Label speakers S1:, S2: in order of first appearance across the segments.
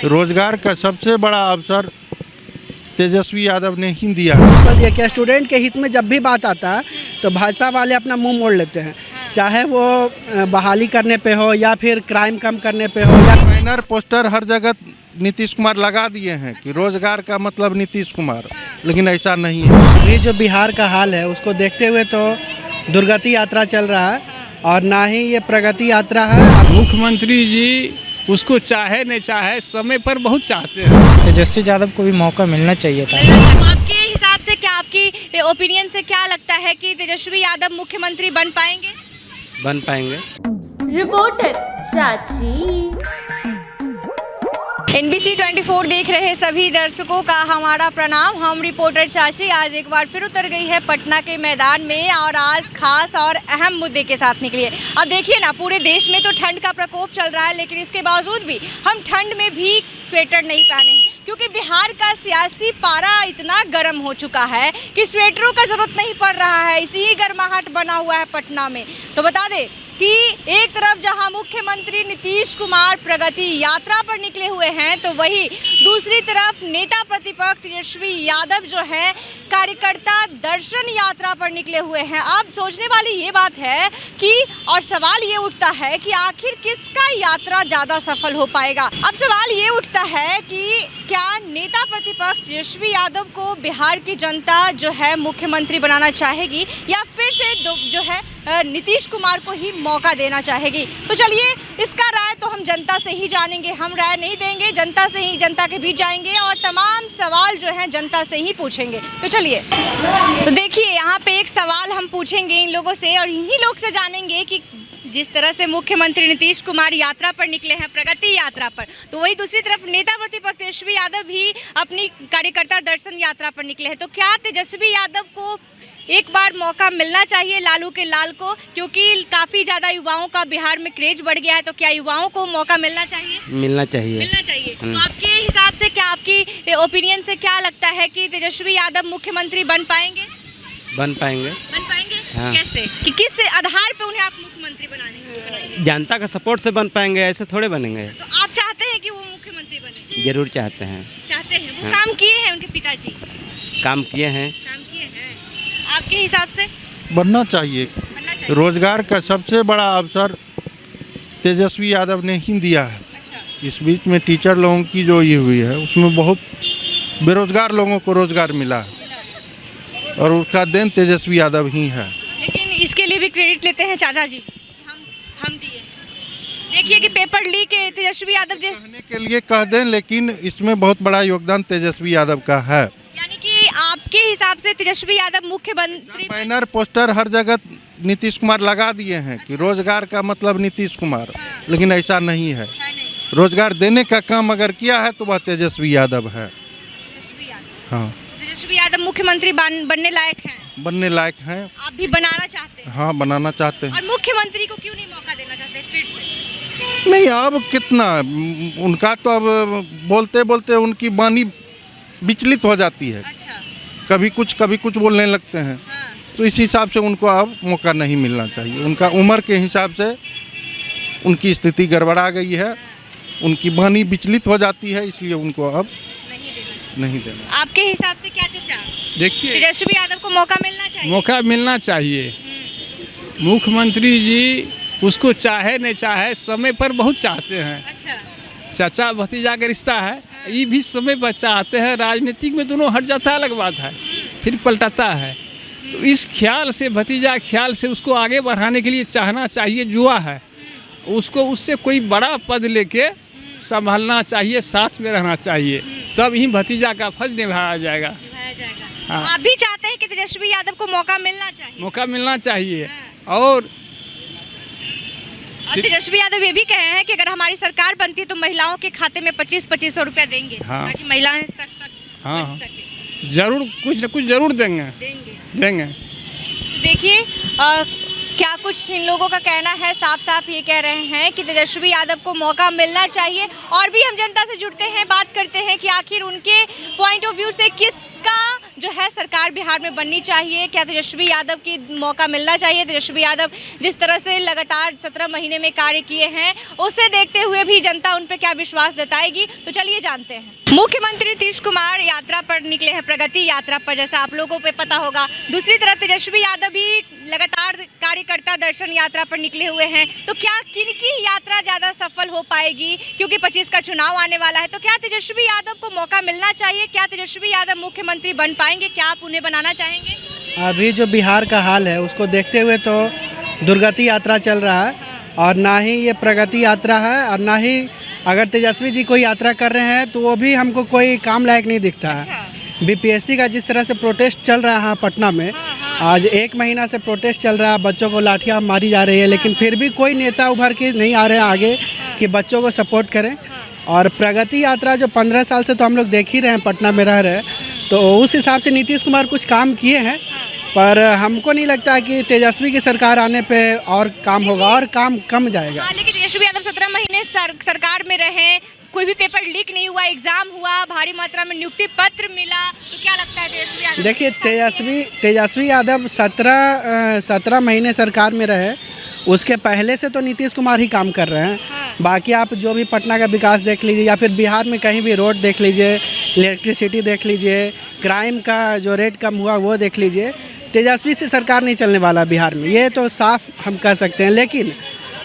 S1: रोजगार का सबसे बड़ा अवसर तेजस्वी यादव ने ही दिया है।
S2: ये क्या स्टूडेंट के हित में जब भी बात आता है तो भाजपा वाले अपना मुंह मोड़ लेते हैं, चाहे वो बहाली करने पे हो या फिर क्राइम कम करने पे हो या
S1: बैनर पोस्टर हर जगह नीतीश कुमार लगा दिए हैं कि रोजगार का मतलब नीतीश कुमार, लेकिन ऐसा नहीं है।
S2: ये जो बिहार का हाल है उसको देखते हुए तो दुर्गति यात्रा चल रहा है और ना ही ये प्रगति यात्रा है।
S3: मुख्यमंत्री जी उसको चाहे नहीं चाहे समय पर बहुत चाहते हैं।
S4: तेजस्वी यादव को भी मौका मिलना चाहिए था।
S5: आपके हिसाब से क्या, आपकी ओपिनियन से क्या लगता है कि तेजस्वी यादव मुख्यमंत्री बन पाएंगे?
S4: बन पाएंगे।
S5: रिपोर्टर चाची। NBC 24 देख रहे सभी दर्शकों का हमारा प्रणाम। हम रिपोर्टर चाची आज एक बार फिर उतर गई है पटना के मैदान में और आज खास और अहम मुद्दे के साथ निकली है। अब देखिए ना, पूरे देश में तो ठंड का प्रकोप चल रहा है, लेकिन इसके बावजूद भी हम ठंड में भी स्वेटर नहीं पहने हैं, क्योंकि बिहार का सियासी पारा इतना गर्म हो चुका है कि स्वेटरों का जरूरत नहीं पड़ रहा है। इसी ही गर्माहट बना हुआ है पटना में। तो बता दें कि एक तरफ जहां मुख्यमंत्री नीतीश कुमार प्रगति यात्रा पर निकले हुए हैं, तो वहीं दूसरी तरफ नेता प्रतिपक्ष तेजस्वी यादव जो है कार्यकर्ता दर्शन यात्रा पर निकले हुए हैं। अब सोचने वाली ये बात है कि और सवाल ये उठता है कि आखिर किसका यात्रा ज़्यादा सफल हो पाएगा। अब सवाल ये उठता है कि क्या नेता प्रतिपक्ष तेजस्वी यादव को बिहार की जनता जो है मुख्यमंत्री बनाना चाहेगी या फिर से जो है नीतीश कुमार को ही मौका देना चाहेगी। तो चलिए, इसका राय तो हम जनता से ही जानेंगे। हम राय नहीं देंगे, जनता से ही, जनता के बीच जाएंगे और तमाम सवाल जो हैं जनता से ही पूछेंगे। तो चलिए, तो देखिए यहाँ पे एक सवाल हम पूछेंगे इन लोगों से और इन्हीं लोग से जानेंगे कि जिस तरह से मुख्यमंत्री नीतीश कुमार यात्रा पर निकले हैं, प्रगति यात्रा पर, तो वही दूसरी तरफ नेता प्रतिपक्ष तेजस्वी यादव भी अपनी कार्यकर्ता दर्शन यात्रा पर निकले हैं। तो क्या तेजस्वी यादव को एक बार मौका मिलना चाहिए लालू के लाल को, क्योंकि काफ़ी ज़्यादा युवाओं का बिहार में क्रेज बढ़ गया है, तो क्या युवाओं को मौका मिलना चाहिए?
S4: मिलना चाहिए।
S5: मिलना चाहिए। तो आपके हिसाब से क्या, आपकी ओपिनियन से क्या लगता है कि तेजस्वी यादव मुख्यमंत्री बन पाएंगे?
S4: बन पाएंगे।
S5: बन पाएंगे?
S4: हाँ।
S5: कैसे, कि किस आधार पे उन्हें आप मुख्यमंत्री बनाएंगे?
S4: जनता का सपोर्ट से बन पाएंगे, ऐसे थोड़े बनेंगे।
S5: तो आप चाहते हैं कि वो मुख्यमंत्री बने?
S4: जरूर चाहते हैं।
S5: चाहते हैं। वो
S4: हाँ।
S5: काम किए हैं उनके पिताजी?
S4: काम किए हैं।
S5: काम किए हैं। आपके हिसाब से?
S1: बनना चाहिए।
S5: बनना चाहिए।
S1: रोजगार का सबसे बड़ा अवसर तेजस्वी यादव ने ही दिया है।
S5: अच्छा।
S1: इस बीच में टीचर लोगों की जो ये हुई है उसमें बहुत बेरोजगार लोगों को रोजगार मिला है और उसका देन तेजस्वी यादव ही है।
S5: लेकिन इसके लिए भी क्रेडिट लेते हैं चाचा जी, हम दिए। देखिए कि पेपर लीक तेजस्वी यादव जी
S1: कहने के लिए कह दें, लेकिन इसमें बहुत बड़ा योगदान तेजस्वी यादव का है।
S5: यानी कि आपके हिसाब से तेजस्वी यादव मुख्यमंत्री
S1: बैनर पोस्टर हर जगह नीतीश कुमार लगा दिए हैं कि रोजगार का मतलब नीतीश कुमार, लेकिन ऐसा नहीं है। रोजगार देने का काम अगर किया है तो वह तेजस्वी यादव है।
S5: तेजस्वी यादव।
S1: हाँ,
S5: तेजस्वी यादव मुख्यमंत्री बनने लायक हैं?
S1: बनने लायक हैं।
S5: आप भी बनाना चाहते हैं?
S1: हाँ, बनाना चाहते हैं।
S5: और मुख्यमंत्री को क्यों नहीं मौका देना चाहते फिर से?
S1: नहीं, अब कितना उनका तो अब बोलते बोलते उनकी वाणी विचलित हो जाती है।
S5: अच्छा।
S1: कभी कुछ बोलने लगते हैं।
S5: हाँ।
S1: तो इस हिसाब से उनको अब मौका नहीं मिलना चाहिए। उनका उम्र के हिसाब से उनकी स्थिति गड़बड़ा गई है, उनकी वाणी विचलित हो जाती है, इसलिए उनको अब नहीं देना।
S5: आपके हिसाब से क्या चर्चा?
S3: देखिए,
S5: तेजस्वी यादव को मौका मिलना चाहिए?
S3: मौका मिलना चाहिए। मुख्यमंत्री जी उसको चाहे नहीं चाहे समय पर बहुत चाहते हैं।
S5: अच्छा।
S3: चाचा भतीजा का रिश्ता है, ये भी समय पर चाहते हैं। राजनीतिक में दोनों हट जाता है, अलग बात है, फिर पलटाता है। तो इस ख्याल से, भतीजा ख्याल से उसको आगे बढ़ाने के लिए चाहना चाहिए। जुआ है, उसको उससे कोई बड़ा पद लेके संभालना चाहिए, साथ में रहना चाहिए, तब ही भतीजा का फर्ज निभाया जाएगा। हाँ।
S5: आप भी चाहते हैं कि तेजस्वी यादव को मौका मिलना चाहिए?
S3: मौका मिलना चाहिए। और
S5: तेजस्वी यादव ये भी कहे हैं कि अगर हमारी सरकार बनती है तो महिलाओं के खाते में 2500 रुपया देंगे।
S3: हाँ।
S5: ताकि महिलाएं
S3: हाँ,
S5: बन सके।
S3: जरूर कुछ न कुछ जरूर देंगे।
S5: तो देखिए क्या कुछ इन लोगों का कहना है। साफ साफ ये कह रहे हैं कि तेजस्वी यादव को मौका मिलना चाहिए। और भी हम जनता से जुड़ते हैं, बात करते हैं कि आखिर उनके पॉइंट ऑफ व्यू से किसका जो है सरकार बिहार में बननी चाहिए? क्या तेजस्वी यादव की मौका मिलना चाहिए? तेजस्वी यादव जिस तरह से लगातार 17 महीने में कार्य किए हैं, उसे देखते हुए भी जनता उन पर क्या विश्वास जताएगी, तो चलिए जानते हैं। मुख्यमंत्री नीतीश कुमार यात्रा पर निकले हैं, प्रगति यात्रा पर, जैसा आप लोगों को पता होगा। दूसरी तरफ तेजस्वी यादव भी लगातार कार्यकर्ता दर्शन यात्रा पर निकले हुए हैं। तो क्या किनकी यात्रा ज़्यादा सफल हो पाएगी, क्योंकि 25 का चुनाव आने वाला है? तो क्या तेजस्वी यादव को मौका मिलना चाहिए? क्या तेजस्वी यादव मुख्यमंत्री बन पाएंगे? क्या आप उन्हें बनाना चाहेंगे?
S2: अभी जो बिहार का हाल है उसको देखते हुए तो दुर्गति यात्रा चल रहा है, और ना ही ये प्रगति यात्रा है, और ना ही अगर तेजस्वी जी कोई यात्रा कर रहे हैं तो वो भी हमको कोई काम लायक नहीं दिखता है। बीपीएससी का जिस तरह से प्रोटेस्ट चल रहा है पटना में, आज 1 महीना से प्रोटेस्ट चल रहा है, बच्चों को लाठियाँ मारी जा रही है, लेकिन फिर भी कोई नेता उभर के नहीं आ रहे हैं आगे कि बच्चों को सपोर्ट करें। और प्रगति यात्रा जो 15 साल से तो हम लोग देख ही रहे हैं, पटना में रह रहे हैं, तो उस हिसाब से नीतीश कुमार कुछ काम किए हैं, पर हमको नहीं लगता कि तेजस्वी की सरकार आने पे और काम होगा, और काम कम जाएगा।
S5: लेकिन तेजस्वी यादव 17 महीने सरकार में रहे, कोई भी पेपर लीक नहीं हुआ, एग्जाम हुआ, भारी मात्रा में नियुक्ति पत्र मिला, तो क्या लगता है तेजस्वी यादव?
S2: देखिए, तेजस्वी यादव 17 महीने सरकार में रहे, उसके पहले से तो नीतीश कुमार ही काम कर रहे हैं। बाकी आप जो भी पटना का विकास देख लीजिए, या फिर बिहार में कहीं भी रोड देख लीजिए, इलेक्ट्रिसिटी देख लीजिए, क्राइम का जो रेट कम हुआ वो देख लीजिए, तेजस्वी से सरकार नहीं चलने वाला बिहार में, ये तो साफ हम कह सकते हैं। लेकिन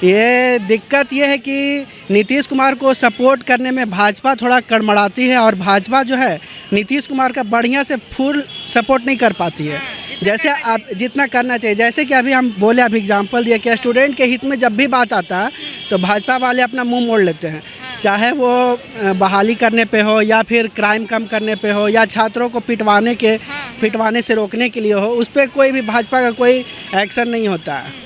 S2: ये दिक्कत ये है कि नीतीश कुमार को सपोर्ट करने में भाजपा थोड़ा कड़मड़ाती है, और भाजपा जो है नीतीश कुमार का बढ़िया से फुल सपोर्ट नहीं कर पाती है, जैसे आप जितना करना चाहिए। जैसे कि अभी हम बोले, अभी एग्जांपल दिया कि स्टूडेंट के हित में जब भी बात आता है तो भाजपा वाले अपना मुंह मोड़ लेते हैं, चाहे वो बहाली करने पे हो, या फिर क्राइम कम करने पे हो, या छात्रों को पिटवाने से रोकने के लिए हो, उस पर कोई भी भाजपा का कोई एक्शन नहीं होता है।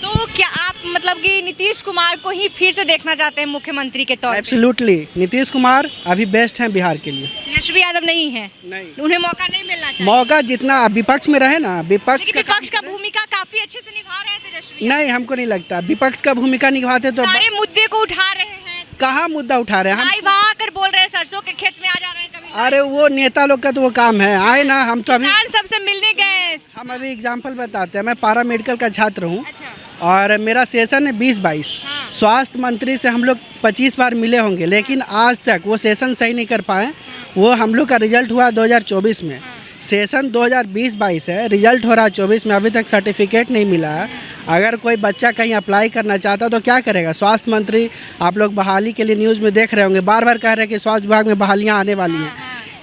S5: तो क्या आप मतलब कि नीतीश कुमार को ही फिर से देखना चाहते हैं मुख्यमंत्री के तौर पे?
S2: एब्सोल्युटली, नीतीश कुमार अभी बेस्ट हैं बिहार के लिए।
S5: तेजस्वी यादव नहीं है?
S2: नहीं,
S5: उन्हें मौका नहीं मिलना चाहिए?
S2: मौका जितना विपक्ष में रहे ना,
S5: विपक्ष का भूमिका काफी अच्छे से निभा रहे हैं तेजस्वी।
S2: नहीं, हमको नहीं लगता विपक्ष का भूमिका निभाते तो
S5: सारे मुद्दे को उठा रहे हैं।
S2: कहाँ मुद्दा उठा रहे हैं? हम
S5: भाग बोल रहे हैं, सरसों के खेत में आ जा रहे हैं कभी।
S2: अरे वो नेता लोग का तो वो काम है, आए ना, हम तो अभी
S5: सबसे मिलने गए।
S2: हम अभी एग्जाम्पल बताते हैं। मैं पारा मेडिकल का छात्र हूँ,
S5: अच्छा।
S2: और मेरा सेशन है 20-22। स्वास्थ्य मंत्री से हम लोग 25 बार मिले होंगे, लेकिन आज तक वो सेशन सही नहीं कर पाए। वो हम लोग का रिजल्ट हुआ 2024 में, सेशन 2020-22 है, रिजल्ट हो रहा है 24 में, अभी तक सर्टिफिकेट नहीं मिला है। अगर कोई बच्चा कहीं अप्लाई करना चाहता तो क्या करेगा? स्वास्थ्य मंत्री, आप लोग बहाली के लिए न्यूज़ में देख रहे होंगे, बार बार कह रहे हैं कि स्वास्थ्य विभाग में बहालियाँ आने वाली हैं।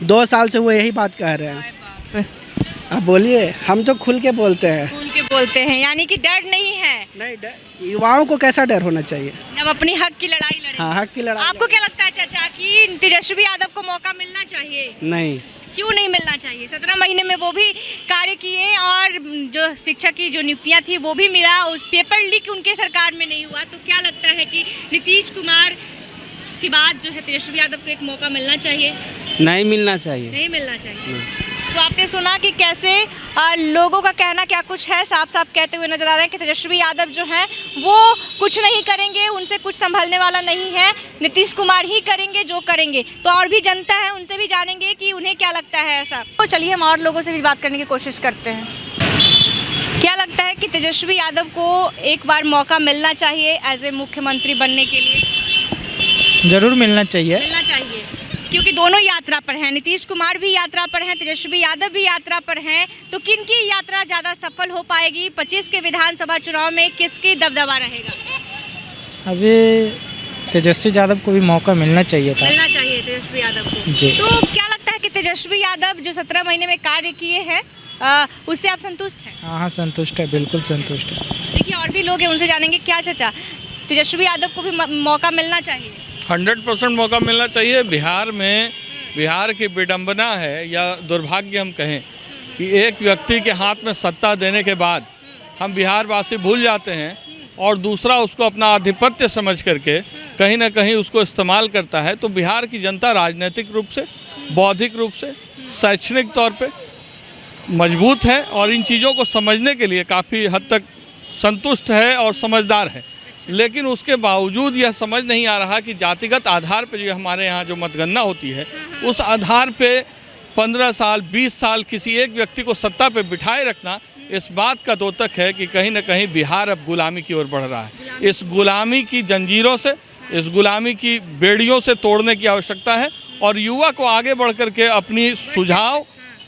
S2: 2 साल से वो यही बात कह रहे हैं। अब बोलिए, हम तो खुल के बोलते हैं।
S5: यानी कि डर नहीं है?
S2: नहीं, युवाओं को कैसा डर होना चाहिए
S5: जब अपनी हक की लड़ाई लड़े।
S2: हाँ, हक की लड़ाई।
S5: आपको क्या लगता है चाचा कि तेजस्वी यादव को मौका मिलना चाहिए?
S4: नहीं।
S5: क्यों नहीं मिलना चाहिए? 17 महीने में वो भी कार्य किए, और जो शिक्षक की जो नियुक्तियां थी वो भी मिला, उस पेपर लीक उनके सरकार में नहीं हुआ। तो क्या लगता है कि नीतीश कुमार के बाद जो है तेजस्वी यादव को एक मौका मिलना चाहिए?
S4: नहीं मिलना चाहिए।
S5: नहीं मिलना चाहिए। तो आपने सुना कि कैसे लोगों का कहना क्या कुछ है, साफ साफ कहते हुए नजर आ रहे हैं कि तेजस्वी यादव जो हैं वो कुछ नहीं करेंगे, उनसे कुछ संभलने वाला नहीं है, नीतीश कुमार ही करेंगे जो करेंगे। तो और भी जनता है, उनसे भी जानेंगे कि उन्हें क्या लगता है ऐसा। तो चलिए हम और लोगों से भी बात करने की कोशिश करते हैं। क्या लगता है कि तेजस्वी यादव को एक बार मौका मिलना चाहिए एज ए मुख्यमंत्री बनने के लिए?
S6: ज़रूर मिलना चाहिए।
S5: मिलना चाहिए, क्योंकि दोनों यात्रा पर हैं, नीतीश कुमार भी यात्रा पर हैं, तेजस्वी यादव भी यात्रा पर हैं। तो किनकी यात्रा ज़्यादा सफल हो पाएगी? 25 के विधानसभा चुनाव में किसकी दबदबा रहेगा?
S6: अभी तेजस्वी यादव को भी मौका मिलना चाहिए था।
S5: मिलना चाहिए तेजस्वी यादव को
S6: जी।
S5: तो क्या लगता है कि तेजस्वी यादव जो 17 महीने में कार्य किए हैं उससे आप संतुष्ट हैं?
S6: हाँ, संतुष्ट है, बिल्कुल संतुष्ट है।
S5: देखिए और भी लोग हैं, उनसे जानेंगे। क्या चाचा, तेजस्वी यादव को भी मौका मिलना चाहिए?
S7: 100% मौका मिलना चाहिए। बिहार में बिहार की विडंबना है या दुर्भाग्य हम कहें कि एक व्यक्ति के हाथ में सत्ता देने के बाद हम बिहारवासी भूल जाते हैं, और दूसरा उसको अपना आधिपत्य समझ करके कहीं ना कहीं उसको इस्तेमाल करता है। तो बिहार की जनता राजनीतिक रूप से, बौद्धिक रूप से, शैक्षणिक तौर पे मजबूत है, और इन चीज़ों को समझने के लिए काफ़ी हद तक संतुष्ट है और समझदार है। लेकिन उसके बावजूद यह समझ नहीं आ रहा कि जातिगत आधार पर जो हमारे यहाँ जो मतगणना होती है, उस आधार पे 15 साल 20 साल किसी एक व्यक्ति को सत्ता पे बिठाए रखना इस बात का द्योतक है कि कहीं ना कहीं बिहार अब गुलामी की ओर बढ़ रहा है। इस गुलामी की जंजीरों से, इस गुलामी की बेड़ियों से तोड़ने की आवश्यकता है और युवा को आगे बढ़ कर के अपनी सुझाव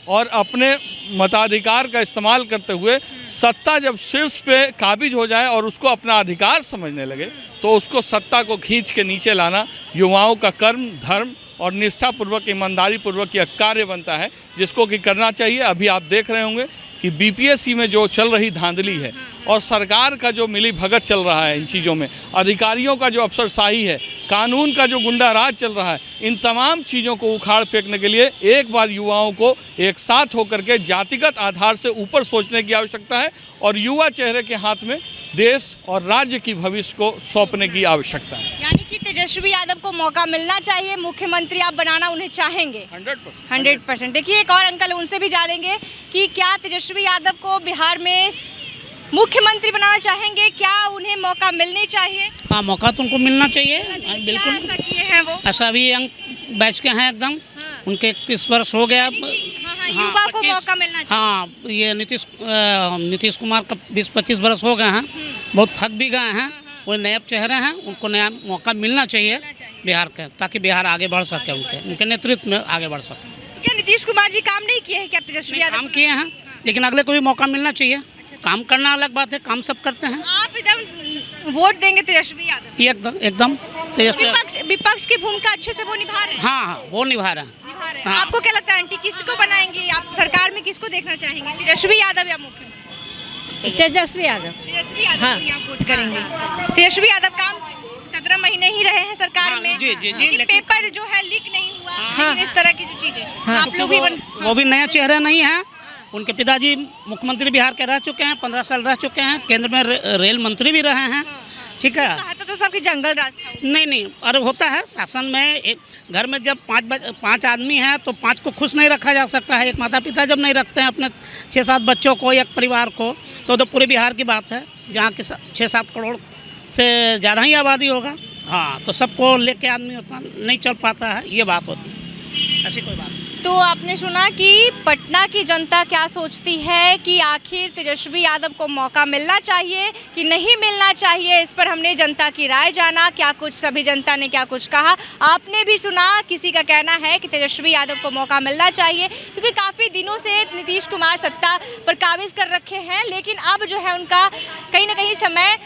S7: और अपने मताधिकार का इस्तेमाल करते हुए सत्ता जब शीर्ष पे काबिज हो जाए और उसको अपना अधिकार समझने लगे तो उसको सत्ता को खींच के नीचे लाना युवाओं का कर्म, धर्म और निष्ठापूर्वक, ईमानदारी पूर्वक यह कार्य बनता है जिसको कि करना चाहिए। अभी आप देख रहे होंगे कि बीपीएससी में जो चल रही धांधली है और सरकार का जो मिली भगत चल रहा है इन चीज़ों में, अधिकारियों का जो अफसरशाही है, कानून का जो गुंडा राज चल रहा है, इन तमाम चीज़ों को उखाड़ फेंकने के लिए एक बार युवाओं को एक साथ होकर के जातिगत आधार से ऊपर सोचने की आवश्यकता है और युवा चेहरे के हाथ में देश और राज्य की भविष्य को सौंपने की आवश्यकता है।
S5: यानी कि तेजस्वी यादव को मौका मिलना चाहिए, मुख्यमंत्री आप बनाना उन्हें चाहेंगे 100%। देखिए एक और अंकल, उनसे भी जानेंगे कि क्या तेजस्वी यादव को बिहार में मुख्यमंत्री बनाना चाहेंगे, क्या उन्हें मौका मिलनी चाहिए?
S8: हाँ, मौका तो उनको मिलना चाहिए
S5: बिल्कुल। ऐसा किए हैं वो?
S8: ऐसा अभी यंग बैच के हैं एकदम, उनके 31 वर्ष हो गया।
S5: युवा को मौका मिलना चाहिए।
S8: हाँ, ये नीतीश कुमार का 20-25 वर्ष हो गए हैं, बहुत थक भी गए हैं। वो नए चेहरे हैं, उनको नया मौका मिलना चाहिए बिहार के, ताकि बिहार आगे बढ़ सके, उनके नेतृत्व में आगे बढ़ सके।
S5: क्या नीतीश कुमार जी काम नहीं किए हैं? क्या तेजस्वी यादव
S8: काम किए हैं, लेकिन अगले को भी मौका मिलना चाहिए। काम करना अलग बात है, काम सब करते हैं।
S5: आप एकदम वोट देंगे तेजस्वी यादव?
S8: एकदम तेजस्वी।
S5: विपक्ष की भूमिका अच्छे से वो निभा रहे हैं?
S8: हाँ, वो निभा रहे हैं। हाँ।
S5: आपको क्या लगता है आंटी, किसको बनाएंगे आप? सरकार में किसको देखना चाहेंगे, तेजस्वी यादव या मुख्यमंत्री?
S9: तेजस्वी यादव।
S5: तेजस्वी यादव आप वोट करेंगे? तेजस्वी यादव काम 17 महीने ही रहे हैं सरकार में।
S8: जी,
S5: लेकिन पेपर जो है लीक नहीं हुआ, लेकिन इस तरह की जो चीजें आप लोग भी
S8: वो भी नया चेहरा नहीं है। उनके पिताजी मुख्यमंत्री बिहार के रह चुके हैं, 15 साल रह चुके हैं, केंद्र में रेल मंत्री भी रहे हैं। ठीक है,
S5: तो सबके जंगल राज था।
S8: नहीं, अरे होता है शासन में। एक घर में जब 5 आदमी हैं तो 5 को खुश नहीं रखा जा सकता है। एक माता पिता जब नहीं रखते हैं अपने 6-7 बच्चों को, एक परिवार को, तो पूरे बिहार की बात है, जहाँ की 6-7 करोड़ से ज़्यादा ही आबादी होगा। हाँ, तो सबको लेके आदमी होता नहीं चल पाता है, ये बात होती है, ऐसी कोई बात नहीं।
S5: तो आपने सुना कि पटना की जनता क्या सोचती है कि आखिर तेजस्वी यादव को मौका मिलना चाहिए कि नहीं मिलना चाहिए। इस पर हमने जनता की राय जाना, क्या कुछ सभी जनता ने क्या कुछ कहा आपने भी सुना। किसी का कहना है कि तेजस्वी यादव को मौका मिलना चाहिए क्योंकि काफ़ी दिनों से नीतीश कुमार सत्ता पर काबिज कर रखे हैं, लेकिन अब जो है उनका कहीं ना कहीं समय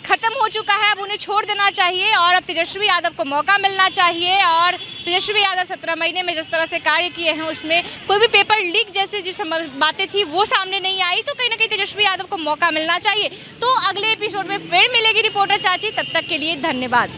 S5: खत्म हो चुका है, अब उन्हें छोड़ देना चाहिए और अब तेजस्वी यादव को मौका मिलना चाहिए। और तेजस्वी यादव 17 महीने में जिस तरह से कार्य किए हैं उसमें कोई भी पेपर लीक जैसे जिस बातें थी वो सामने नहीं आई, तो कहीं ना कहीं तेजस्वी यादव को मौका मिलना चाहिए। तो अगले एपिसोड में फिर मिलेगी रिपोर्टर चाची, तब तक के लिए धन्यवाद।